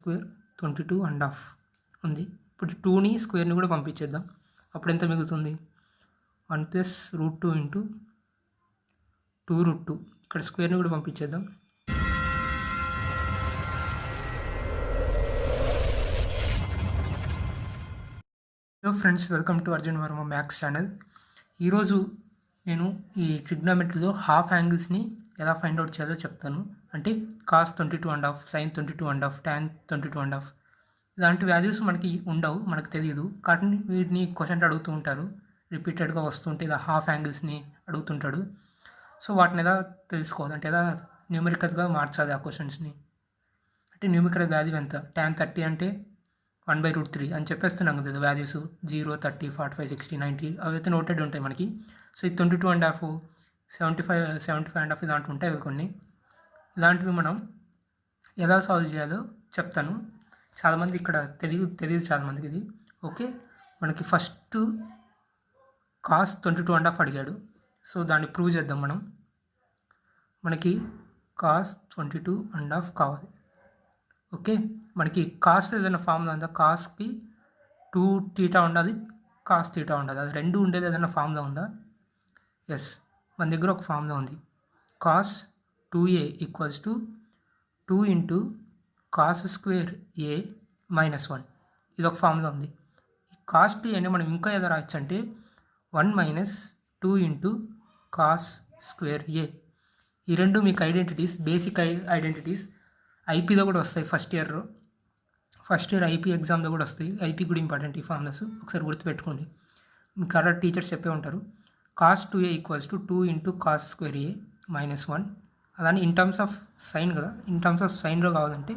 Square 22.5 ఉంది. ఇప్పుడు 2ని స్క్వేర్ని కూడా పంపించేద్దాం. అప్పుడు ఎంత మిగులుతుంది? 1 ప్లస్ రూట్ 2 ఇంటూ 2 రూట్ 2. ఇక్కడ స్క్వేర్ని కూడా పంపించేద్దాం. Hello friends, welcome to Arjun Varma maths channel. ఈరోజు నేను ఈ ట్రిగ్నోమెట్రీలో హాఫ్ యాంగిల్స్ని ఎలా ఫైండ్ అవుట్ చేయాలో చెప్తాను. అంటే కాస్ 22.5, సైన్ 22.5, టాన్ 22.5 ఇలాంటి వాల్యూస్ మనకి ఉండవు, మనకు తెలియదు. కానీ వీటిని క్వశ్చన్ అడుగుతూ ఉంటారు, రిపీటెడ్గా వస్తుంటే ఇలా హాఫ్ యాంగిల్స్ని అడుగుతుంటాడు. సో వాటిని ఎలా తెలుసుకోవాలి అంటే ఎలా న్యూమరికల్గా మార్చాలి ఆ క్వశ్చన్స్ని. అంటే న్యూమరికల్ వాల్యూ ఎంత? టాన్ 30 అంటే 1/√3 అని చెప్పేస్తున్నాం కదా వాల్యూస్. 0, 30, 45, 60, 90 అవైతే నోటెడ్ ఉంటాయి మనకి. సో ఈ 22.5, 75.5 ఇలాంటివి ఉంటాయి కదా కొన్ని. ఇలాంటివి మనం ఎలా సాల్వ్ చేయాలో చెప్తాను. చాలామంది ఇక్కడ తెలియదు చాలామందికి ఇది. ఓకే, మనకి ఫస్ట్ కాస్ 22.5 అడిగాడు. సో దాన్ని ప్రూవ్ చేద్దాం మనం. మనకి కాస్ 22.5 కావాలి. ఓకే, మనకి కాస్ ఏదైనా ఫార్ములా ఉందా? కాస్కి 2θ ఉండాలి, కాస్ θ ఉండాలి. అది రెండు ఉండేది ఏదైనా ఫార్ములా ఉందా? ఎస్, మన దగ్గర ఒక ఫార్ములా ఉంది. Cos 2a equals to 2 into cos square a minus 1. ఇది ఒక ఫార్ములా ఉంది. కాస్ 2a మనం ఇంకా ఎలా రాయొచ్చు అంటే 1 minus 2 into cos square a. ఈ రెండు మీకు ఐడెంటిటీస్, బేసిక్ ఐడెంటిటీస్. ఐపీలో కూడా వస్తాయి. ఫస్ట్ ఇయర్ ఐపీ ఎగ్జామ్లో కూడా వస్తాయి. ఐపీ కూడా ఇంపార్టెంట్ ఈ ఫార్ములాస్, ఒకసారి గుర్తుపెట్టుకోండి. మీకు అలా టీచర్స్ చెప్పే ఉంటారు. Cos 2a equals to 2 into cos square a minus 1. అలానే ఇన్ టర్మ్స్ ఆఫ్ సైన్ కదా, ఇన్ టర్మ్స్ ఆఫ్ సైన్లో కావాలంటే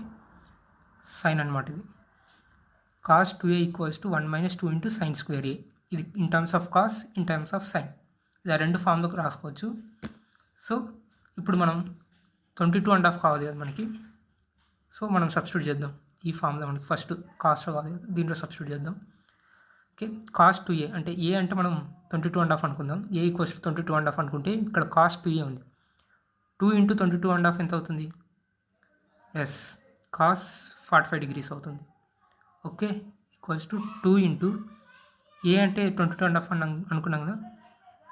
సైన్ అనమాట. ఇది cos 2a equals to 1 minus 2 into sine square a. ఇది in terms of cos, in terms of sine. ఇలా రెండు ఫామ్లోకి రాసుకోవచ్చు. సో ఇప్పుడు మనం 22.5 కావాలి కదా మనకి. సో మనం సబ్స్టిట్యూట్ చేద్దాం. ఈ ఫామ్లో మనకి ఫస్ట్ కాస్ట్ కావాలి, దీంట్లో సబ్స్టిట్యూట్ చేద్దాం. ఓకే, కాస్ 2a అంటే ఏ అంటే మనం 22.5 అనుకుందాం. ఏ ఈక్వల్స్ టు 22.5 అనుకుంటే ఇక్కడ కాస్ 2a ఉంది. 2 ఇంటూ 22.5 ఎంత అవుతుంది? ఎస్, కాస్ 45 డిగ్రీస్ అవుతుంది. ఓకే, ఈక్వల్స్ టు 2 ఇంటూ ఏ అంటే 22.5 అనుకున్నాం కదా,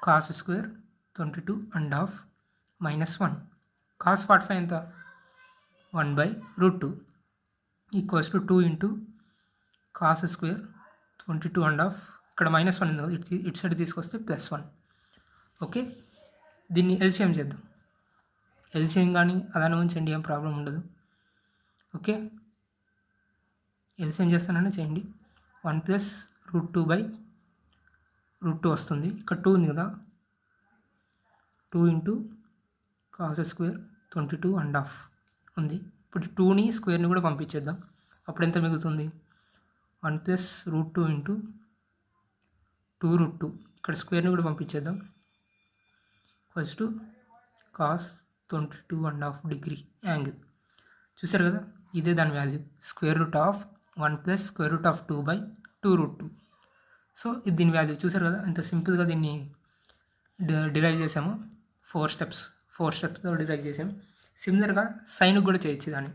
కాస్ స్క్వేర్ 22.5 మైనస్ 1. కాస్ 45 ఎంత? 1/√2 equals to 2 into cos square 22.5. ఇక్కడ మైనస్ 1 ఉంది, ఇటు సైడ్ తీసుకొస్తే +1. ఓకే, దీన్ని ఎల్సిఎం చేద్దాం. ఎల్సిఎం కానీ అలానే ఉంచండి, ఏం ప్రాబ్లం ఉండదు. ఓకే, ఎల్సిఎం చేస్తానని చేయండి. 1 ప్లస్ √2/√2 వస్తుంది. ఇక్కడ 2 ఉంది కదా, 2 ఇంటూ కాస్ స్క్వేర్ 22.5 ఉంది. ఇప్పుడు 2ని స్క్వేర్ని కూడా పంపించేద్దాం. అప్పుడు ఎంత మిగులుతుంది? 1 ప్లస్ √2 ఇంటూ 2 రూట్ 2. ఇక్కడ స్క్వేర్ని కూడా పంపించేద్దాం. First cos 22.5 degree angle. చూసారు కదా, ఇదే దాని value. Square root of 1 plus square root of 2/2√2. So ఇది దీని వాల్యూ. చూసారు కదా, ఎంత సింపుల్గా దీన్ని డిరైవ్ చేసాము. 4 స్టెప్స్లో డిరైవ్ చేసాము. సిమిలర్గా సైన్కి కూడా చేయొచ్చు దాన్ని.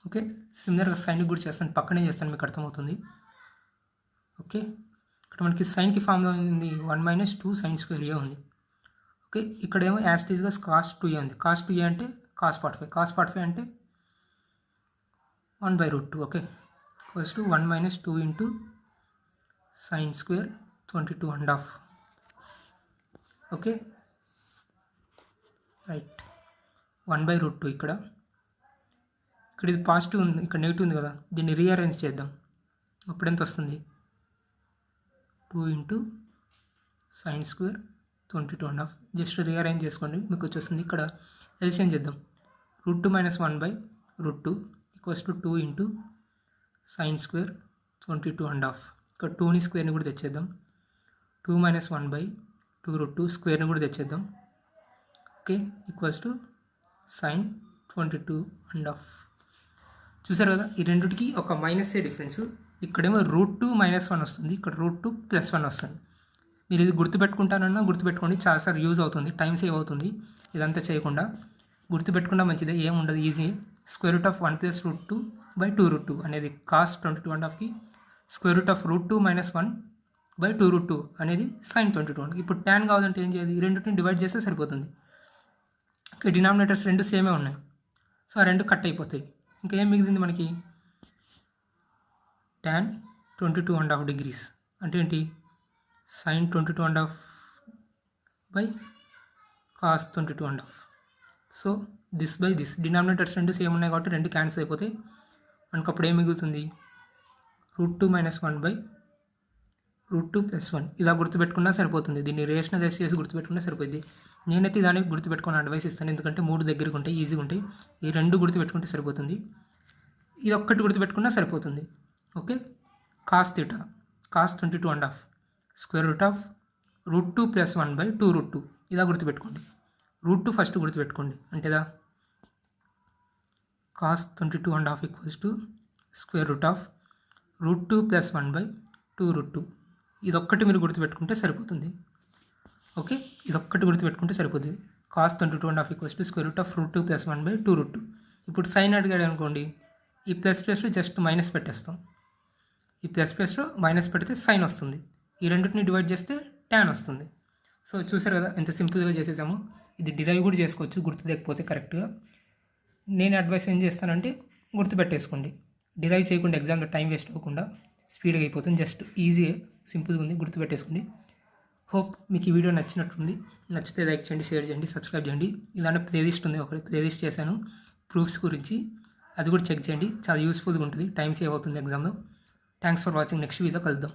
ఓకే, సిమిలర్గా సైన్కి కూడా చేస్తాను, పక్కనే చేస్తాను, మీకు అర్థమవుతుంది. ఓకే, ఇక్కడ మనకి సైన్కి ఫార్ములా ఉంది 1 మైనస్ 2 సైన్ స్క్వేర్ a ఉంది. ఓకే, ఇక్కడేమో యాస్టీజ్గా కాస్ 2a ఉంది. కాస్ 2a అంటే కాస్ 45 అంటే 1/√2. Okay, first 1 minus 2 into sine square 22.5. Okay, right, 1/√2. ఇక్కడ ఇది పాజిటివ్ ఉంది, ఇక్కడ నెగిటివ్ ఉంది కదా, దీన్ని రీఅరేంజ్ చేద్దాం. అప్పుడు ఎంత వస్తుంది? 2 into sine square 22.5. Just rearrange చేసుకోండి, మీకు వచ్చేస్తుంది. ఇక్కడ ఎల్సిఎం చేద్దాం. √2 minus 1/√2 equals to 2 into sine square 22.5. ఇక్కడ 2ని స్క్వేర్ని కూడా తెచ్చేద్దాం. 2 మైనస్ 1/2√2 స్క్వేర్ని కూడా తెచ్చేద్దాం. Okay, equals to sine 22.5. చూసారు కదా, ఈ రెండుకి ఒక మైనస్ డిఫరెన్స్. ఇక్కడేమో √2 మైనస్ 1 వస్తుంది, ఇక్కడ √2 + 1 వస్తుంది. మీరు ఇది గుర్తుపెట్టుకుంటానన్నా గుర్తుపెట్టుకోండి, చాలాసార్లు యూజ్ అవుతుంది, టైం సేవ్ అవుతుంది. ఇదంతా చేయకుండా గుర్తుపెట్టుకున్నా మంచిదే, ఏముండదు, easy. Square root of 1 + √2 by 2√2 అనేది కాస్ 22.5కి square root of √2 minus 1 by 2√2 అనేది సైన్ 22. ఇప్పుడు ట్యాన్ కావాలంటే ఏం చేయాలి? ఈ రెండింటిని డివైడ్ చేస్తే సరిపోతుంది. ఓకే, డినామినేటర్స్ రెండు సేమే ఉన్నాయి, సో ఆ రెండు కట్ అయిపోతాయి. ఇంకా ఏం మిగిలింది మనకి? ట్యాన్ 22.5 డిగ్రీస్ అంటే ఏంటి? Sine 22.5 by cos 22.5. So this by this, denominators రెండు సేమ్ ఉన్నాయి కాబట్టి రెండు క్యాన్సిల్ అయిపోతాయి. మనకు అప్పుడు ఏం మిగులుతుంది? √2 మైనస్ 1 బై √2 ప్లస్ 1. ఇలా గుర్తుపెట్టుకున్నా సరిపోతుంది. దీన్ని రేషనలైజ్ చేసి గుర్తుపెట్టుకున్నా సరిపోద్ది. నేనైతే దానికి గుర్తుపెట్టుకుని అడ్వైస్ ఇస్తాను, ఎందుకంటే 3 దగ్గరికి ఉంటాయి, ఈజీగా ఉంటాయి. ఈ రెండు గుర్తుపెట్టుకుంటే సరిపోతుంది. ఇది ఒక్కటి గుర్తుపెట్టుకున్నా సరిపోతుంది. Okay, cos theta cos 22.5 square root of √2 plus 1 by 2√2. ఇలా గుర్తుపెట్టుకోండి. √2 ఫస్ట్ గుర్తుపెట్టుకోండి, అంటేదా cos 22.5 equals to square root of √2 plus 1 by 2√2. ఇదొక్కటి మీరు గుర్తుపెట్టుకుంటే సరిపోతుంది. ఓకే, ఇదొక్కటి గుర్తుపెట్టుకుంటే సరిపోతుంది. Cos 22.5 equals to square root of √2 plus 1 by 2√2. ఇప్పుడు సైన్ అడిగాడు అనుకోండి, ఈ ప్లస్ ప్లస్లో జస్ట్ మైనస్ పెట్టేస్తాం. ఈ ప్లస్ ప్లస్లో మైనస్ పెడితే సైన్ వస్తుంది. ఈ రెండింటిని డివైడ్ చేస్తే ట్యాన్ వస్తుంది. సో చూసారు కదా ఎంత సింపుల్గా చేసేసాము. ఇది డిరైవ్ కూడా చేసుకోవచ్చు గుర్తు లేకపోతే కరెక్ట్గా. నేను అడ్వైస్ ఏం చేస్తానంటే గుర్తుపెట్టేసుకోండి. డిరైవ్ చేయకుండా ఎగ్జామ్లో టైం వేస్ట్ అవ్వకుండా స్పీడ్గా అయిపోతుంది. జస్ట్ ఈజీ సింపుల్గా ఉంది, గుర్తుపెట్టేసుకోండి. హోప్ మీకు ఈ వీడియో నచ్చినట్టుంది. నచ్చితే లైక్ చేయండి, షేర్ చేయండి, సబ్స్క్రైబ్ చేయండి. ఇలాంటి ప్లేలిస్ట్ ఉంది, ఒకటి ప్లేలిస్ట్ చేశాను ప్రూఫ్స్ గురించి, అది కూడా చెక్ చేయండి. చాలా యూస్ఫుల్గా ఉంటుంది, టైం సేవ్ అవుతుంది ఎగ్జామ్లో. Thanks for watching. Next video కలుద్దాం.